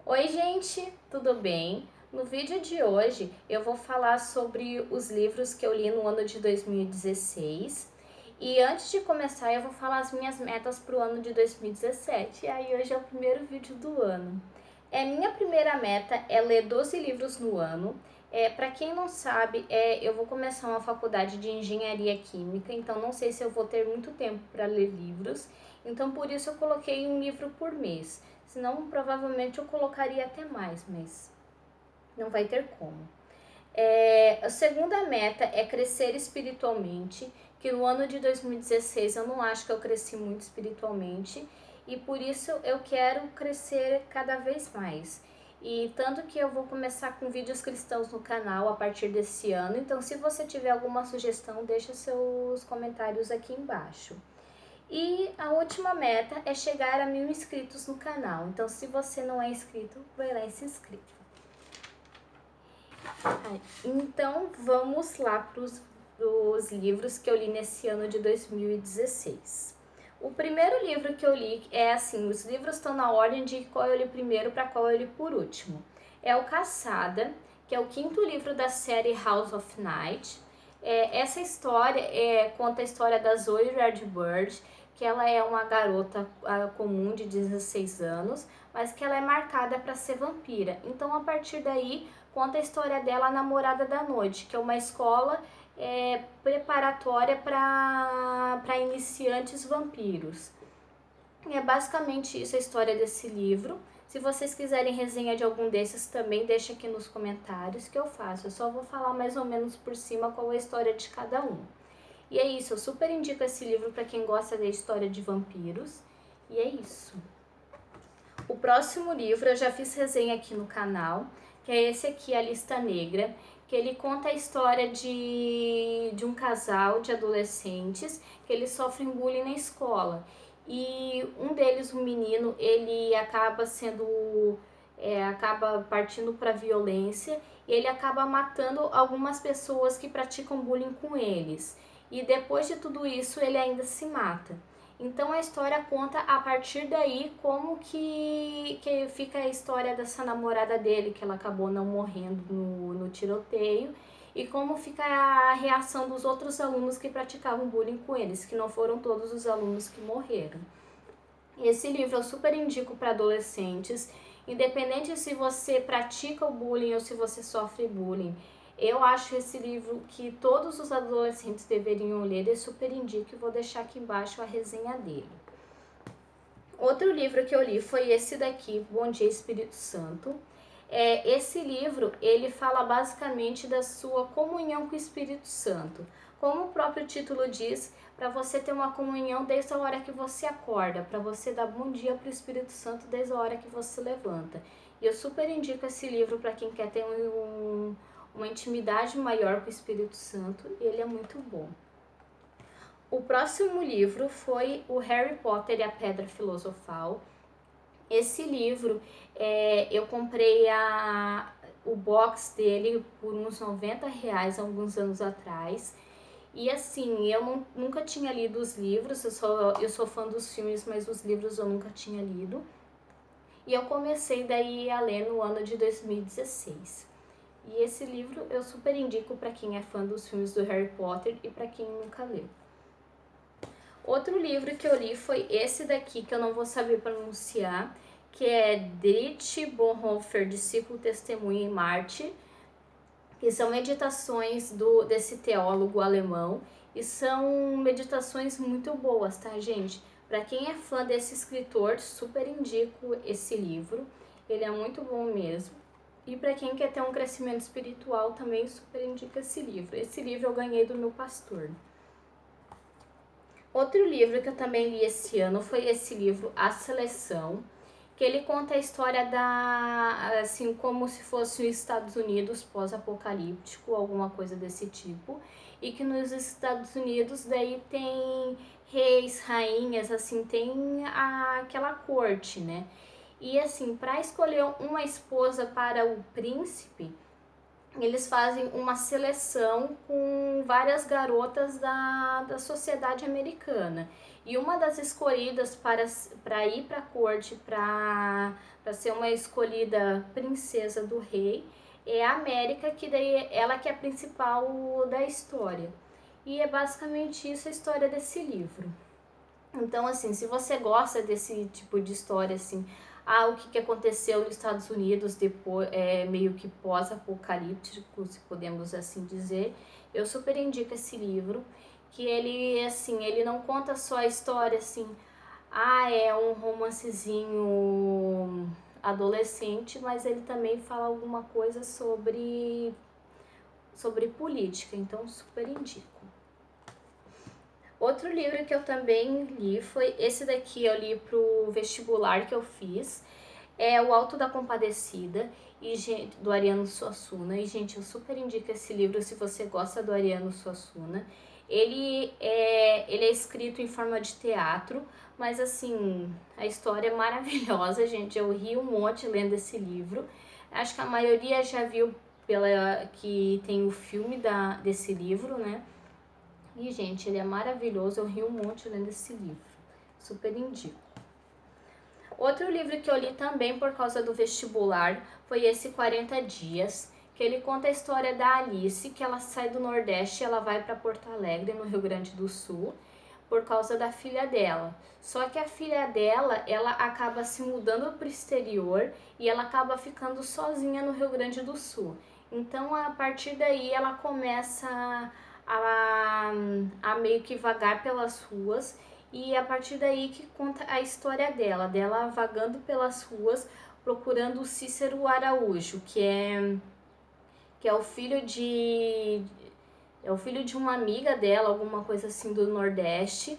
Oi gente, tudo bem? No vídeo de hoje eu vou falar sobre os livros que eu li no ano de 2016 e antes de começar eu vou falar as minhas metas para o ano de 2017 e aí hoje é o primeiro vídeo do ano. Minha primeira meta é ler 12 livros no ano. Para quem não sabe, eu vou começar uma faculdade de engenharia química, então não sei se eu vou ter muito tempo para ler livros, então por isso eu coloquei um livro por mês. Senão, provavelmente eu colocaria até mais, mas não vai ter como. A segunda meta é crescer espiritualmente, que no ano de 2016 eu não acho que eu cresci muito espiritualmente e por isso eu quero crescer cada vez mais. E tanto que eu vou começar com vídeos cristãos no canal a partir desse ano, então se você tiver alguma sugestão, deixa seus comentários aqui embaixo. E a última meta é chegar a 1000 inscritos no canal. Então, se você não é inscrito, vai lá e se inscreva. Então, vamos lá para os livros que eu li nesse ano de 2016. O primeiro livro que eu li é assim, os livros estão na ordem de qual eu li primeiro para qual eu li por último. É o Caçada, que é o quinto livro da série House of Night. Essa história conta a história da Zoe Redbird, que ela é uma garota comum de 16 anos, mas que ela é marcada para ser vampira. Então, a partir daí, conta a história dela, a Namorada da Noite, que é uma escola preparatória para iniciantes vampiros. É basicamente isso a história desse livro. Se vocês quiserem resenha de algum desses também, deixa aqui nos comentários que eu faço. Eu só vou falar mais ou menos por cima qual é a história de cada um. E é isso, eu super indico esse livro para quem gosta da história de vampiros. E é isso. O próximo livro eu já fiz resenha aqui no canal, que é esse aqui, A Lista Negra, que ele conta a história de um casal de adolescentes que eles sofrem bullying na escola. E um deles, um menino, ele acaba acaba partindo para violência e ele acaba matando algumas pessoas que praticam bullying com eles. E depois de tudo isso, ele ainda se mata. Então a história conta a partir daí como que fica a história dessa namorada dele, que ela acabou não morrendo no tiroteio, e como fica a reação dos outros alunos que praticavam bullying com eles, que não foram todos os alunos que morreram. Esse livro eu super indico para adolescentes, independente se você pratica o bullying ou se você sofre bullying. Eu acho esse livro que todos os adolescentes deveriam ler e super indico e vou deixar aqui embaixo a resenha dele. Outro livro que eu li foi esse daqui, Bom Dia Espírito Santo. Esse livro, ele fala basicamente da sua comunhão com o Espírito Santo. Como o próprio título diz, para você ter uma comunhão desde a hora que você acorda, para você dar bom dia para o Espírito Santo desde a hora que você levanta. E eu super indico esse livro para quem quer ter uma intimidade maior com o Espírito Santo, ele é muito bom. O próximo livro foi o Harry Potter e a Pedra Filosofal. Esse livro, eu comprei o box dele por uns R$ 90 alguns anos atrás. E assim, eu nunca tinha lido os livros, eu sou fã dos filmes, mas os livros eu nunca tinha lido. E eu comecei daí a ler no ano de 2016. E esse livro eu super indico para quem é fã dos filmes do Harry Potter e para quem nunca leu. Outro livro que eu li foi esse daqui, que eu não vou saber pronunciar, que é Dietrich Bonhoeffer, Discípulo, Testemunha em Marte, que são meditações desse teólogo alemão, e são meditações muito boas, tá, gente? Para quem é fã desse escritor, super indico esse livro, ele é muito bom mesmo. E para quem quer ter um crescimento espiritual, também super indico esse livro. Esse livro eu ganhei do meu pastor. Outro livro que eu também li esse ano foi esse livro, A Seleção, que ele conta a história assim, como se fosse os Estados Unidos pós-apocalíptico, alguma coisa desse tipo, e que nos Estados Unidos daí tem reis, rainhas, assim, tem aquela corte, né? E assim, para escolher uma esposa para o príncipe, eles fazem uma seleção com várias garotas da sociedade americana. E uma das escolhidas para ir para a corte para ser uma escolhida princesa do rei, é a América, que daí ela que é a principal da história. E é basicamente isso a história desse livro. Então, assim, se você gosta desse tipo de história, assim, o que aconteceu nos Estados Unidos depois, meio que pós-apocalíptico, se podemos assim dizer, eu super indico esse livro, que ele, assim, ele não conta só a história, assim, é um romancezinho adolescente, mas ele também fala alguma coisa sobre política, então super indico. Outro livro que eu também li foi esse daqui, eu li pro vestibular que eu fiz, é O Alto da Compadecida, do Ariano Suassuna. E, gente, eu super indico esse livro se você gosta do Ariano Suassuna. Ele é escrito em forma de teatro, mas, assim, a história é maravilhosa, gente. Eu ri um monte lendo esse livro. Acho que a maioria já viu que tem o filme desse livro, né? E, gente, ele é maravilhoso, eu ri um monte lendo esse livro. Super indico. Outro livro que eu li também por causa do vestibular foi esse 40 Dias, que ele conta a história da Alice, que ela sai do Nordeste e ela vai para Porto Alegre, no Rio Grande do Sul, por causa da filha dela. Só que a filha dela, ela acaba se mudando para o exterior e ela acaba ficando sozinha no Rio Grande do Sul. Então, a partir daí, ela começa a meio que vagar pelas ruas, e a partir daí que conta a história dela vagando pelas ruas procurando o Cícero Araújo, que é o filho de uma amiga dela, alguma coisa assim do Nordeste,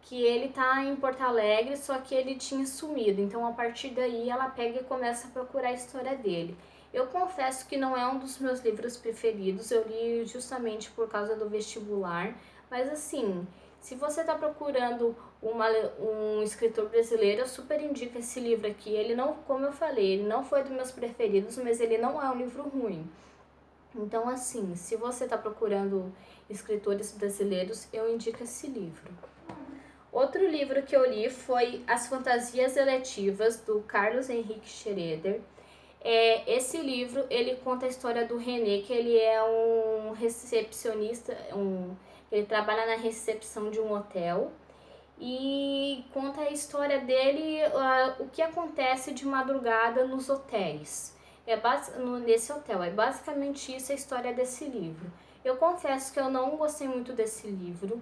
que ele tá em Porto Alegre, só que ele tinha sumido. Então, a partir daí, ela pega e começa a procurar a história dele. Eu confesso que não é um dos meus livros preferidos, eu li justamente por causa do vestibular, mas assim, se você está procurando um escritor brasileiro, eu super indico esse livro aqui. Ele não, como eu falei, ele não foi dos meus preferidos, mas ele não é um livro ruim. Então, assim, se você está procurando escritores brasileiros, eu indico esse livro. Outro livro que eu li foi As Fantasias Eletivas, do Carlos Henrique Schroeder. Esse livro, ele conta a história do René, que ele é um recepcionista, ele trabalha na recepção de um hotel, e conta a história dele, o que acontece de madrugada nos hotéis, nesse hotel. É basicamente isso a história desse livro. Eu confesso que eu não gostei muito desse livro,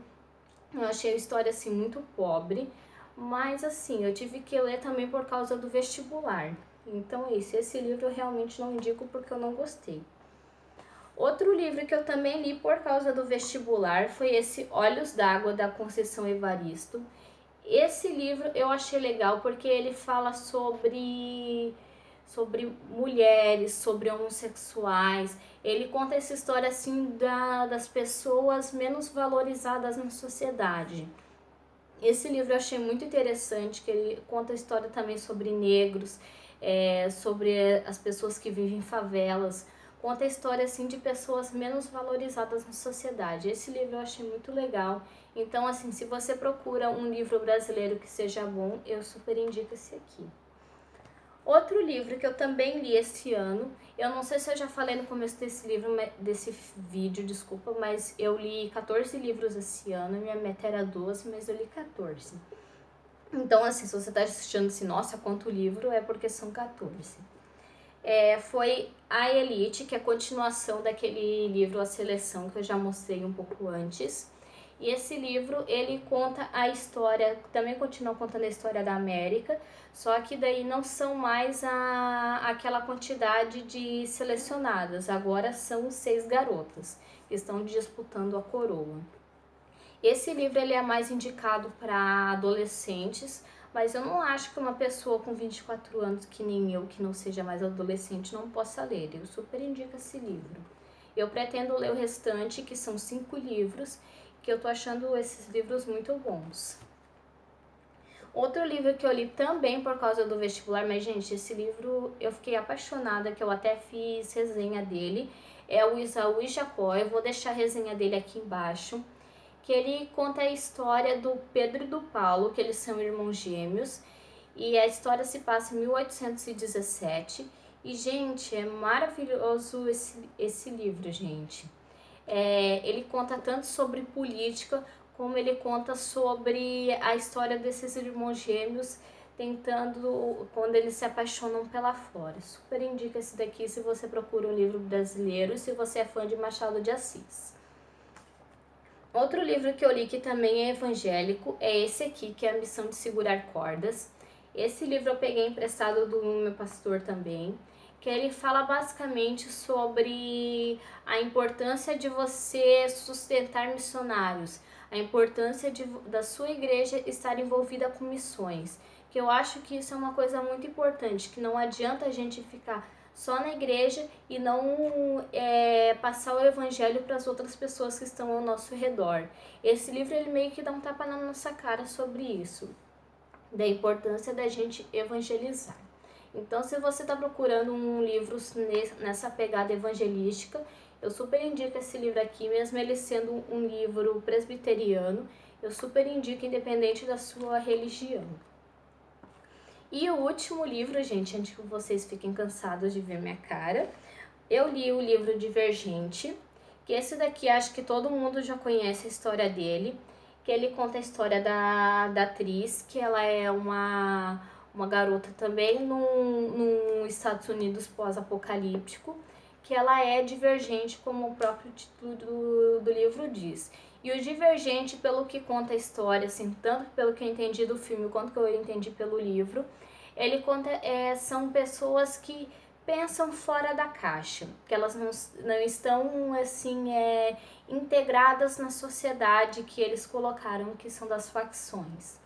eu achei a história assim muito pobre, mas assim, eu tive que ler também por causa do vestibular. Então é isso, esse livro eu realmente não indico porque eu não gostei. Outro livro que eu também li por causa do vestibular foi esse Olhos d'Água, da Conceição Evaristo. Esse livro eu achei legal porque ele fala sobre mulheres, sobre homossexuais. Ele conta essa história assim das pessoas menos valorizadas na sociedade. Esse livro eu achei muito interessante, que ele conta a história também sobre negros, sobre as pessoas que vivem em favelas. Conta a história assim de pessoas menos valorizadas na sociedade. Esse livro eu achei muito legal. Então, assim, se você procura um livro brasileiro que seja bom, eu super indico esse aqui. Outro livro que eu também li esse ano, eu não sei se eu já falei no começo desse vídeo, desculpa, mas eu li 14 livros esse ano, minha meta era 12, mas eu li 14. Então, assim, se você tá assistindo assim, nossa, quanto livro, é porque são 14. Foi A Elite, que é a continuação daquele livro A Seleção, que eu já mostrei um pouco antes. E esse livro, ele conta a história, também continua contando a história da América, só que daí não são mais aquela quantidade de selecionadas, agora são 6 garotas que estão disputando a coroa. Esse livro ele é mais indicado para adolescentes, mas eu não acho que uma pessoa com 24 anos, que nem eu, que não seja mais adolescente, não possa ler. Eu super indico esse livro. Eu pretendo ler o restante, que são 5 livros, que eu tô achando esses livros muito bons. Outro livro que eu li também por causa do vestibular, mas gente, esse livro eu fiquei apaixonada, que eu até fiz resenha dele, é o Isaú e Jacó. Eu vou deixar a resenha dele aqui embaixo, que ele conta a história do Pedro e do Paulo, que eles são irmãos gêmeos, e a história se passa em 1817. E, gente, é maravilhoso esse livro, gente. Ele conta tanto sobre política, como ele conta sobre a história desses irmãos gêmeos tentando, quando eles se apaixonam pela Flora. Super indica esse daqui se você procura um livro brasileiro e se você é fã de Machado de Assis. Outro livro que eu li que também é evangélico é esse aqui, que é A Missão de Segurar Cordas. Esse livro eu peguei emprestado do meu pastor também, que ele fala basicamente sobre a importância de você sustentar missionários, a importância da sua igreja estar envolvida com missões, que eu acho que isso é uma coisa muito importante, que não adianta a gente ficar só na igreja e não passar o evangelho para as outras pessoas que estão ao nosso redor. Esse livro ele meio que dá um tapa na nossa cara sobre isso, da importância da gente evangelizar. Então, se você está procurando um livro nessa pegada evangelística, eu super indico esse livro aqui, mesmo ele sendo um livro presbiteriano, eu super indico independente da sua religião. E o último livro, gente, antes que vocês fiquem cansados de ver minha cara, eu li o livro Divergente, que esse daqui acho que todo mundo já conhece a história dele, que ele conta a história da atriz, que ela é uma garota também num Estados Unidos pós-apocalíptico, que ela é divergente, como o próprio título do livro diz. E o Divergente, pelo que conta a história, assim, tanto pelo que eu entendi do filme quanto que eu entendi pelo livro, ele conta, são pessoas que pensam fora da caixa, que elas não estão assim integradas na sociedade que eles colocaram, que são das facções.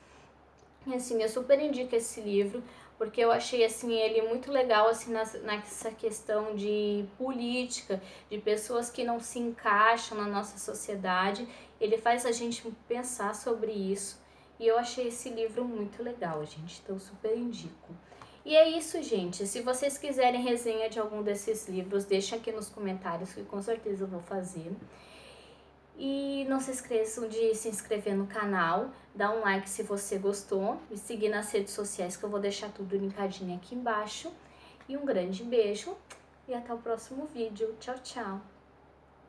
E assim, eu super indico esse livro, porque eu achei assim ele muito legal assim nessa questão de política, de pessoas que não se encaixam na nossa sociedade. Ele faz a gente pensar sobre isso. E eu achei esse livro muito legal, gente. Então super indico. E é isso, gente. Se vocês quiserem resenha de algum desses livros, deixa aqui nos comentários que com certeza eu vou fazer. E não se esqueçam de se inscrever no canal, dar um like se você gostou, me seguir nas redes sociais que eu vou deixar tudo linkadinho aqui embaixo. E um grande beijo e até o próximo vídeo. Tchau, tchau!